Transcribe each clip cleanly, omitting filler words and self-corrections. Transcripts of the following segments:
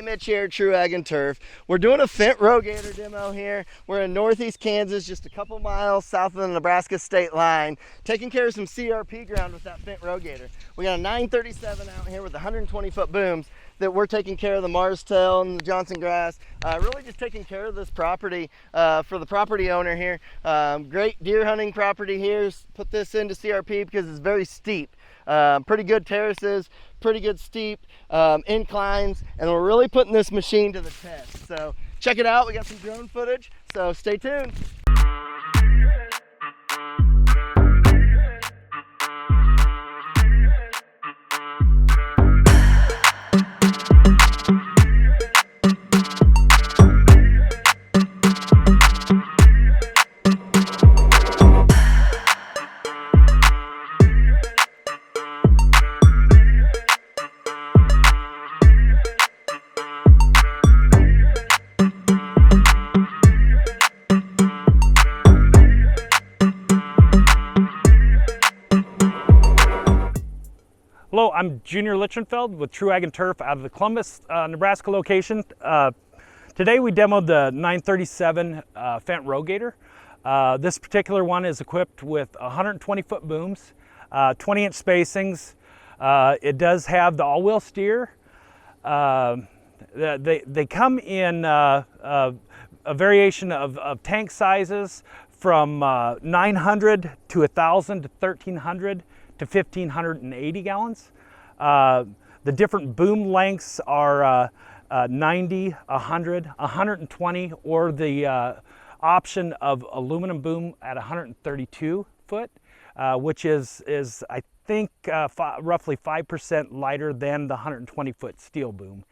Mitch here at True Ag and Turf. We're doing a Fendt Rogator demo here. We're in northeast Kansas, just a couple miles south of the Nebraska state line, taking care of some CRP ground with that Fendt Rogator. We got a 937 out here with 120-foot booms that we're taking care of the Marestail and the Johnson grass. Really just taking care of this property for the property owner here. Great deer hunting property here. Put this into CRP because it's very steep. Pretty good terraces, pretty good steep inclines, and we're really putting this machine to the test. So check it out. We got some drone footage, so stay tuned. Hello, I'm Junior Lichtenfeld with True Ag and Turf out of the Columbus, Nebraska location. Today we demoed the 937 Fendt Rogator. This particular one is equipped with 120-foot booms, 20-inch spacings. It does have the all-wheel steer. They come in a variation of tank sizes from 900 to 1,000 to 1,300 to 1,580 gallons. The different boom lengths are 90, 100, 120, or the option of aluminum boom at 132 foot, which is I think roughly 5% lighter than the 120-foot steel boom.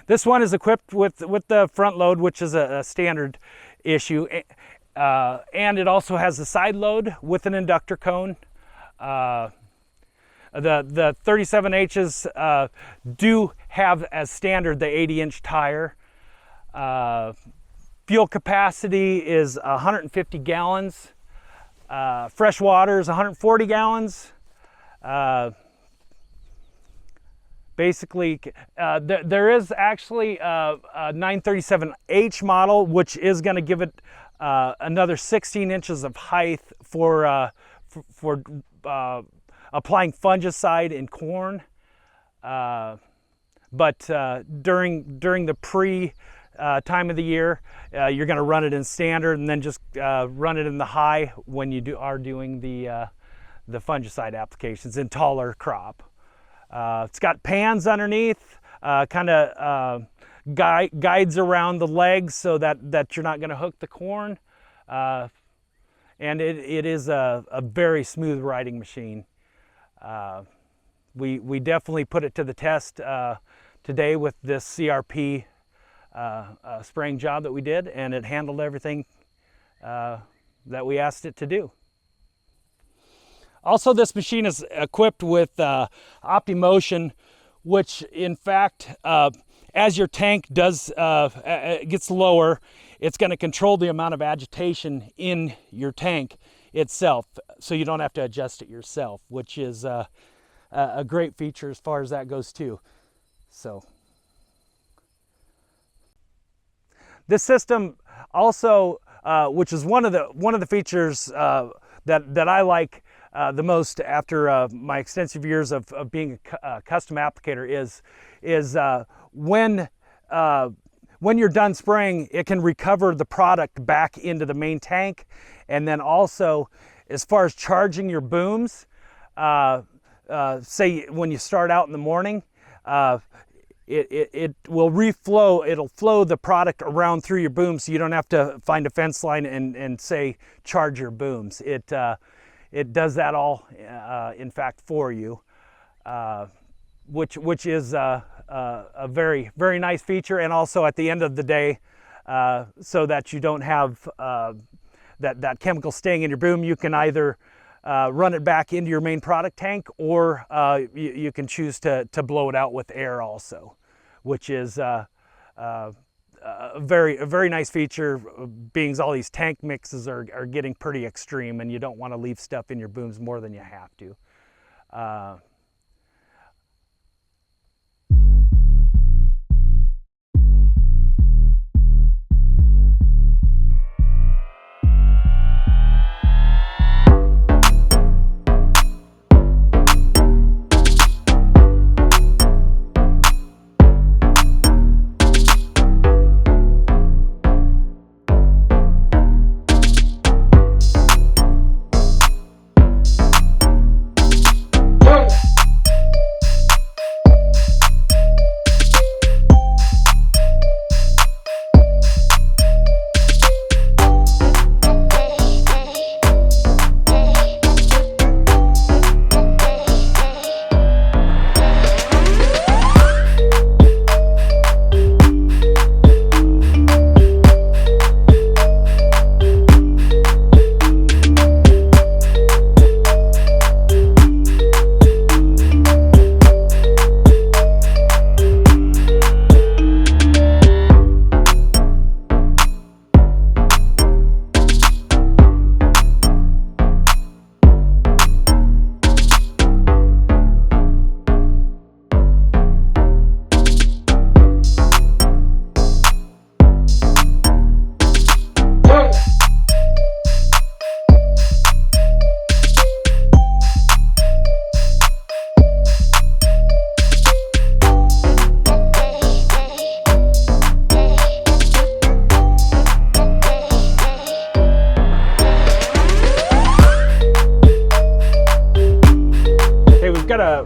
This one is equipped with the front load, which is a standard issue, and it also has a side load with an inductor cone. The 37Hs do have as standard the 80-inch tire. Fuel capacity is 150 gallons. Fresh water is 140 gallons. Basically, there is actually a 937H model, which is going to give it another 16 inches of height for applying fungicide in corn, but during the pre time of the year, you're going to run it in standard and then just run it in the high when you are doing the fungicide applications in taller crop. It's got pans underneath, kind of guides around the legs so that you're not going to hook the corn. And it is a very smooth riding machine. We definitely put it to the test today with this CRP spraying job that we did, and it handled everything that we asked it to do. Also, this machine is equipped with OptiMotion, which in fact, as your tank gets lower, it's going to control the amount of agitation in your tank itself, so you don't have to adjust it yourself, which is a great feature as far as that goes too. So this system also, which is one of the features that I like the most after my extensive years of being a custom applicator, is when you're done spraying, it can recover the product back into the main tank. And then also, as far as charging your booms, say when you start out in the morning, it will reflow, it'll flow the product around through your booms, so you don't have to find a fence line and say charge your booms. It does that all, in fact, for you, which is a very, very nice feature. And also at the end of the day, so that you don't have that chemical staying in your boom, you can either run it back into your main product tank, or you can choose to blow it out with air also, which is a very nice feature, being all these tank mixes are getting pretty extreme, and you don't want to leave stuff in your booms more than you have to.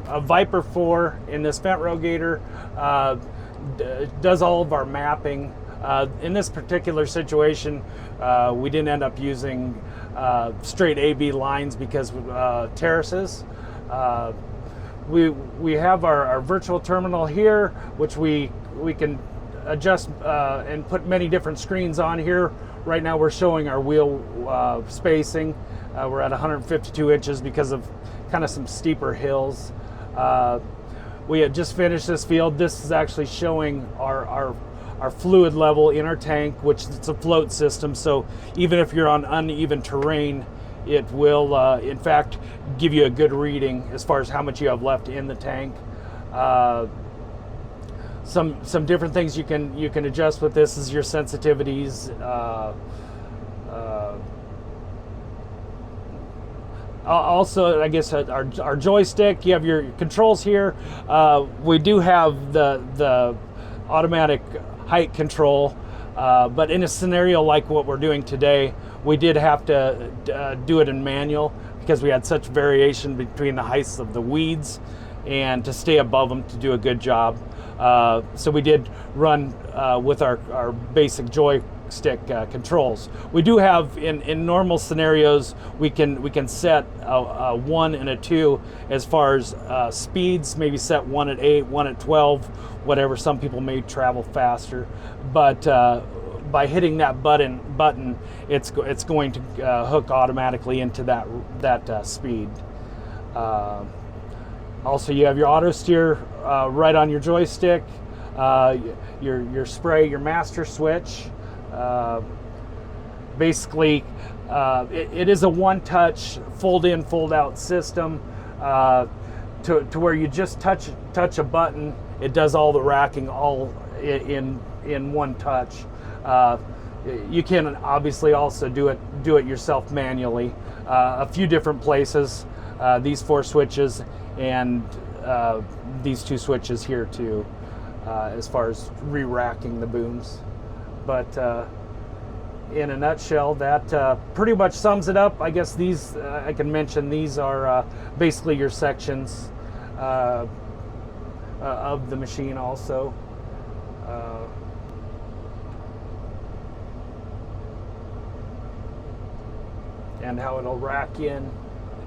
a Viper 4 in this Fendt Rogator. Does all of our mapping. In this particular situation, we didn't end up using straight AB lines because terraces. We have our virtual terminal here, which we can adjust and put many different screens on here. Right now we're showing our wheel spacing. We're at 152 inches because of kind of some steeper hills. We had just finished this field. This is actually showing our fluid level in our tank, which it's a float system. So even if you're on uneven terrain, it will in fact give you a good reading as far as how much you have left in the tank. Some different things you can adjust with this is your sensitivities. Also, I guess our joystick. You have your controls here. We do have the automatic height control, but in a scenario like what we're doing today, we did have to do it in manual because we had such variation between the heights of the weeds, and to stay above them to do a good job. So we did run with our basic joystick controls. We do have in normal scenarios we can set a 1 and a 2 as far as speeds. Maybe set 1 at 8, 1 at 12, whatever. Some people may travel faster, but by hitting that button, it's going to hook automatically into that speed. Also, you have your auto steer right on your joystick, your spray, your master switch. Basically, it is a one-touch, fold-in, fold-out system to where you just touch a button. It does all the racking all in one touch. You can obviously also do it yourself manually. A few different places. These 4 switches and these 2 switches here too, as far as re-racking the booms. But in a nutshell, that pretty much sums it up. I guess these, I can mention, these are basically your sections of the machine also. And how it'll rack in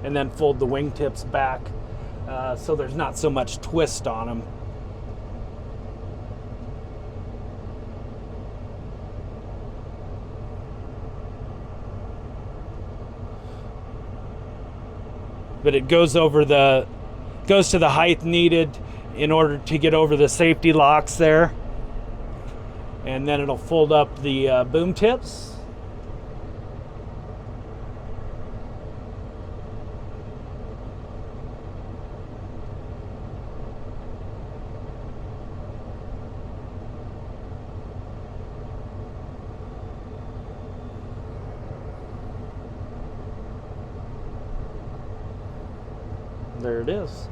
and then fold the wingtips back so there's not so much twist on them. But it goes to the height needed in order to get over the safety locks there, and then it'll fold up the boom tips. There it is.